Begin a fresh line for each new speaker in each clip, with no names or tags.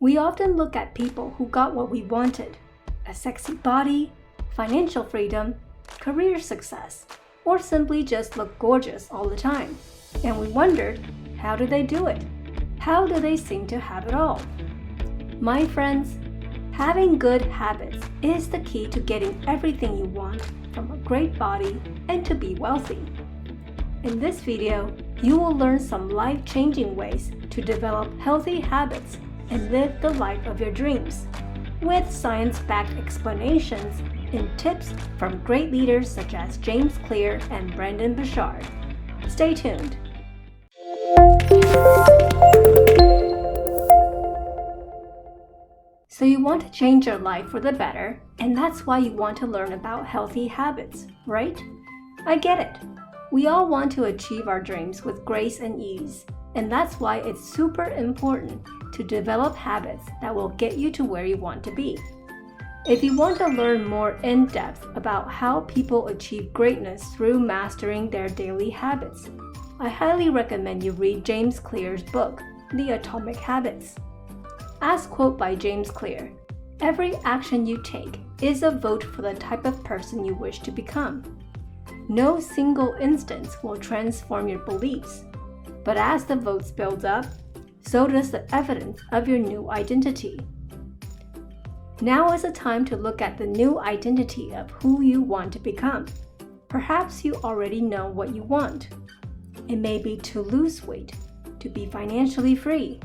We often look at people who got what we wanted: a sexy body, financial freedom, career success, or simply just look gorgeous all the time. And we wondered, how do they do it? How do they seem to have it all? My friends, having good habits is the key to getting everything you want, from a great body and to be wealthy. In this video, you will learn some life-changing ways to develop healthy habits and live the life of your dreams, with science-backed explanations and tips from great leaders such as James Clear and Brendon Burchard. Stay tuned. So you want to change your life for the better, and that's why you want to learn about healthy habits, right? I get it. We all want to achieve our dreams with grace and ease, and that's why it's super important to develop habits that will get you to where you want to be. If you want to learn more in depth about how people achieve greatness through mastering their daily habits, I highly recommend you read James Clear's book, The Atomic Habits. As quote by James Clear, "Every action you take is a vote for the type of person you wish to become. No single instance will transform your beliefs, but as the votes build up, so does the evidence of your new identity." Now is the time to look at the new identity of who you want to become. Perhaps you already know what you want. It may be to lose weight, to be financially free,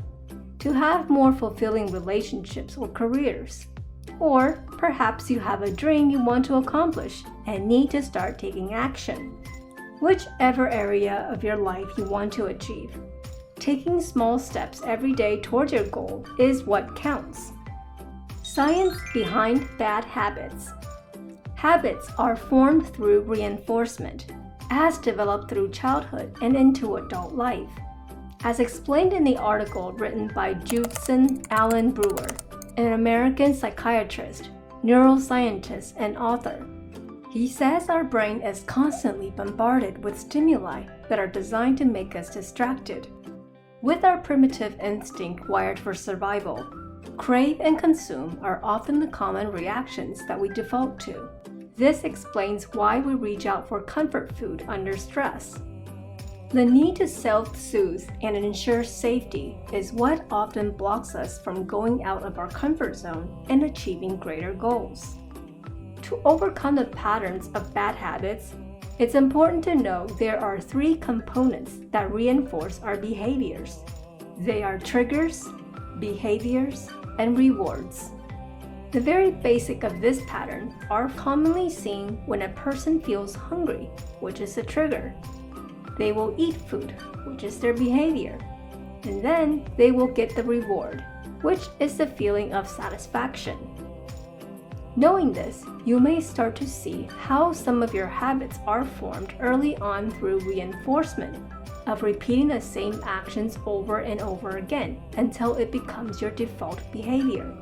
to have more fulfilling relationships or careers. Or perhaps you have a dream you want to accomplish and need to start taking action. Whichever area of your life you want to achieve, taking small steps every day towards your goal is what counts. Science behind bad habits. Habits are formed through reinforcement, as developed through childhood and into adult life. As explained in the article written by Judson Allen Brewer, an American psychiatrist, neuroscientist, and author, he says our brain is constantly bombarded with stimuli that are designed to make us distracted. With our primitive instinct wired for survival, crave and consume are often the common reactions that we default to. This explains why we reach out for comfort food under stress. The need to self-soothe and ensure safety is what often blocks us from going out of our comfort zone and achieving greater goals. To overcome the patterns of bad habits, it's important to know there are three components that reinforce our behaviors. They are triggers, behaviors, and rewards. The very basic of this pattern are commonly seen when a person feels hungry, which is a trigger. They will eat food, which is their behavior, and then they will get the reward, which is the feeling of satisfaction. Knowing this, you may start to see how some of your habits are formed early on through reinforcement of repeating the same actions over and over again until it becomes your default behavior.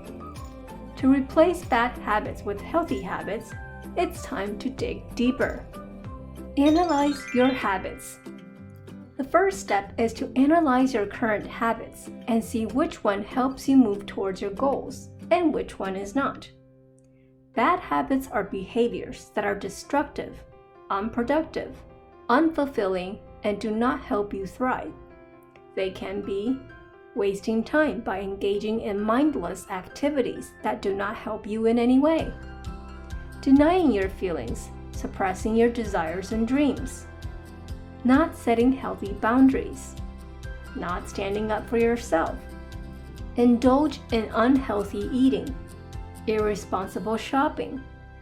To replace bad habits with healthy habits, it's time to dig deeper. Analyze your habits. The first step is to analyze your current habits and see which one helps you move towards your goals and which one is not. Bad habits are behaviors that are destructive, unproductive, unfulfilling, and do not help you thrive. They can be wasting time by engaging in mindless activities that do not help you in any way, denying your feelings, suppressing your desires and dreams, not setting healthy boundaries, not standing up for yourself, indulge in unhealthy eating, irresponsible shopping,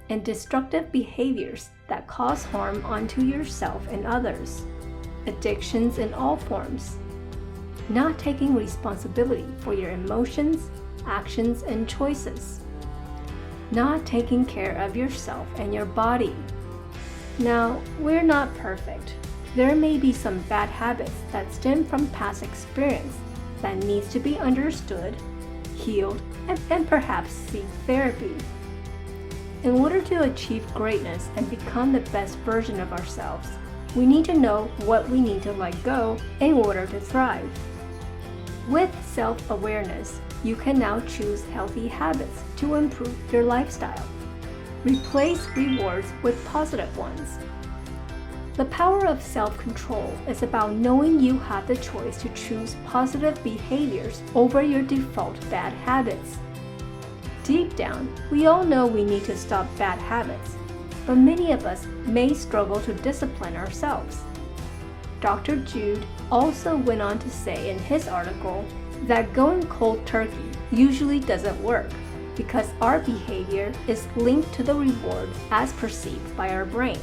and destructive behaviors that cause harm onto yourself and others, addictions in all forms, not taking responsibility for your emotions, actions, and choices, not taking care of yourself and your body. Now, we're not perfect. There may be some bad habits that stem from past experience that needs to be understood, healed, and perhaps seek therapy. In order to achieve greatness and become the best version of ourselves, we need to know what we need to let go in order to thrive. With self-awareness, you can now choose healthy habits to improve your lifestyle. Replace rewards with positive ones. The power of self-control is about knowing you have the choice to choose positive behaviors over your default bad habits. Deep down, we all know we need to stop bad habits, but many of us may struggle to discipline ourselves. Dr. Jude also went on to say in his article that going cold turkey usually doesn't work because our behavior is linked to the reward as perceived by our brain.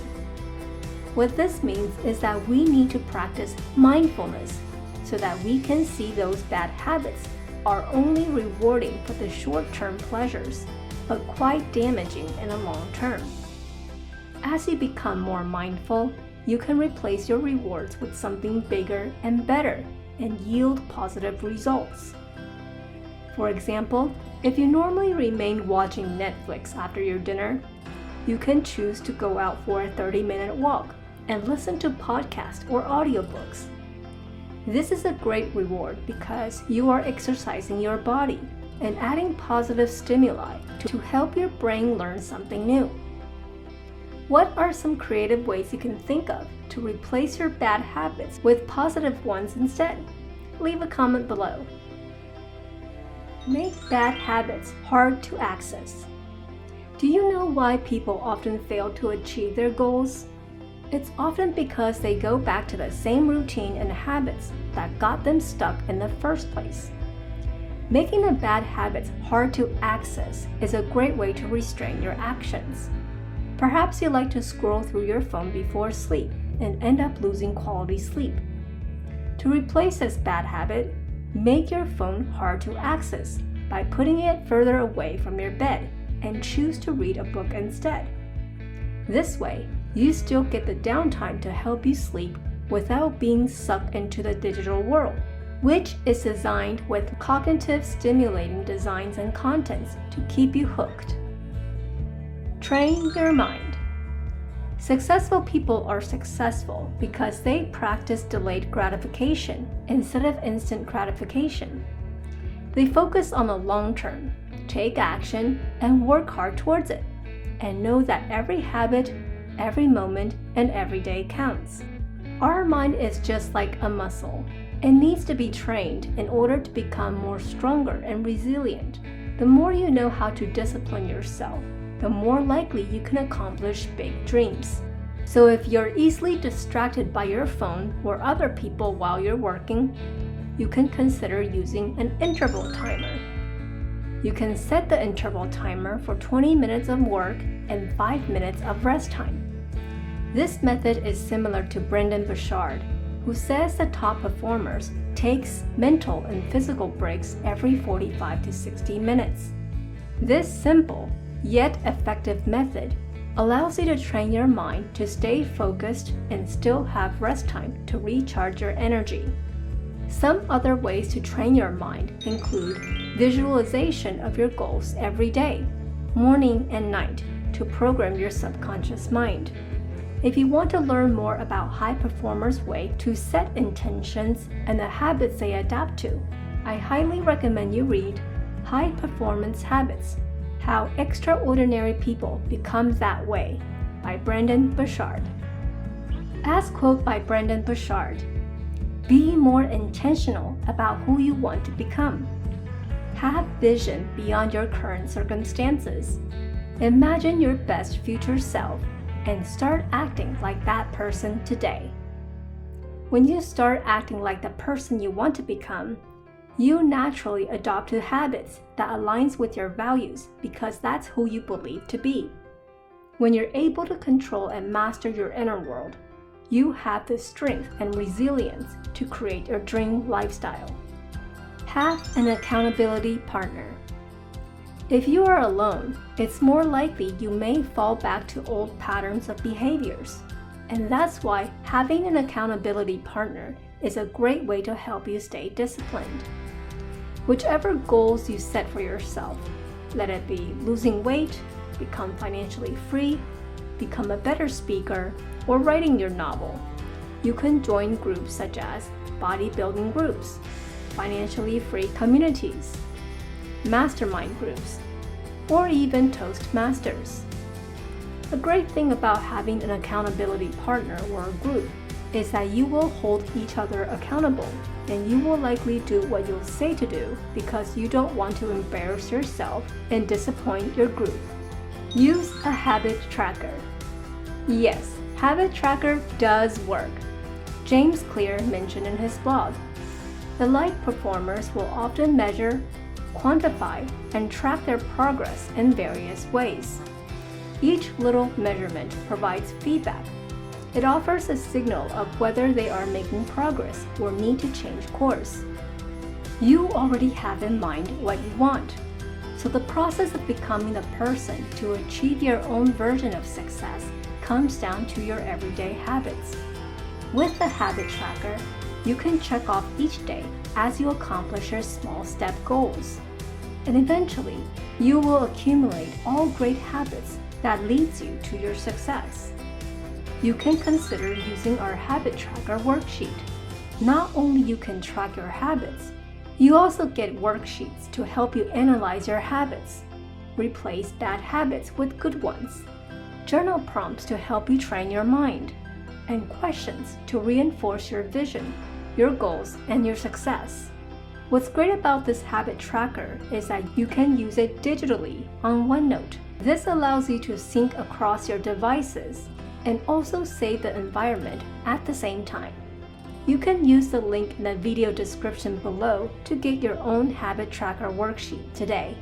What this means is that we need to practice mindfulness so that we can see those bad habits are only rewarding for the short-term pleasures, but quite damaging in the long term. As you become more mindful, you can replace your rewards with something bigger and better and yield positive results. For example, if you normally remain watching Netflix after your dinner, you can choose to go out for a 30-minute walk and listen to podcasts or audiobooks. This is a great reward because you are exercising your body and adding positive stimuli to help your brain learn something new. What are some creative ways you can think of to replace your bad habits with positive ones instead? Leave a comment below. Make bad habits hard to access. Do you know why people often fail to achieve their goals? It's often because they go back to the same routine and habits that got them stuck in the first place. Making the bad habits hard to access is a great way to restrain your actions. Perhaps you like to scroll through your phone before sleep and end up losing quality sleep. To replace this bad habit, make your phone hard to access by putting it further away from your bed and choose to read a book instead. This way, you still get the downtime to help you sleep without being sucked into the digital world, which is designed with cognitive stimulating designs and contents to keep you hooked. Train your mind. Successful people are successful because they practice delayed gratification instead of instant gratification. They focus on the long term, take action, and work hard towards it, and know that every habit, every moment, and every day counts. Our mind is just like a muscle. It needs to be trained in order to become more stronger and resilient. The more you know how to discipline yourself, the more likely you can accomplish big dreams. So if you're easily distracted by your phone or other people while you're working, you can consider using an interval timer. You can set the interval timer for 20 minutes of work and 5 minutes of rest time. This method is similar to Brendon Burchard, who says the top performers takes mental and physical breaks every 45 to 60 minutes. This simple yet effective method allows you to train your mind to stay focused and still have rest time to recharge your energy. Some other ways to train your mind include visualization of your goals every day, morning and night, to program your subconscious mind. If you want to learn more about high performers' way to set intentions and the habits they adapt to, I highly recommend you read High Performance Habits: How Extraordinary People Become That Way by Brendon Burchard. As quote by Brendon Burchard, "Be more intentional about who you want to become. Have vision beyond your current circumstances. Imagine your best future self and start acting like that person today." When you start acting like the person you want to become, you naturally adopt the habits that aligns with your values because that's who you believe to be. When you're able to control and master your inner world, you have the strength and resilience to create your dream lifestyle. Have an accountability partner. If you are alone, it's more likely you may fall back to old patterns of behaviors. And that's why having an accountability partner is a great way to help you stay disciplined. Whichever goals you set for yourself, let it be losing weight, become financially free, become a better speaker, or writing your novel, you can join groups such as bodybuilding groups, financially free communities, mastermind groups, or even Toastmasters. The great thing about having an accountability partner or a group is that you will hold each other accountable, and you will likely do what you'll say to do because you don't want to embarrass yourself and disappoint your group. Use a habit tracker. Yes, habit tracker does work. James Clear mentioned in his blog. Elite performers will often measure, quantify, and track their progress in various ways. Each little measurement provides feedback. It offers a signal of whether they are making progress or need to change course. You already have in mind what you want, so the process of becoming the person to achieve your own version of success comes down to your everyday habits. With the habit tracker, you can check off each day as you accomplish your small step goals. And eventually, you will accumulate all great habits that leads you to your success. You can consider using our habit tracker worksheet. Not only you can track your habits, you also get worksheets to help you analyze your habits, replace bad habits with good ones, journal prompts to help you train your mind, and questions to reinforce your vision, your goals, and your success. What's great about this habit tracker is that you can use it digitally on OneNote. This allows you to sync across your devices and also save the environment at the same time. You can use the link in the video description below to get your own habit tracker worksheet today.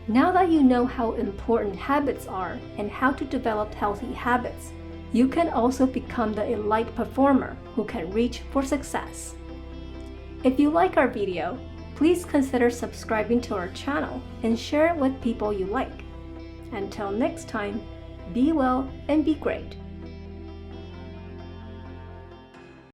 Now that you know how important habits are and how to develop healthy habits, you can also become the elite performer who can reach for success. If you like our video, please consider subscribing to our channel and share it with people you like. Until next time, be well and be great.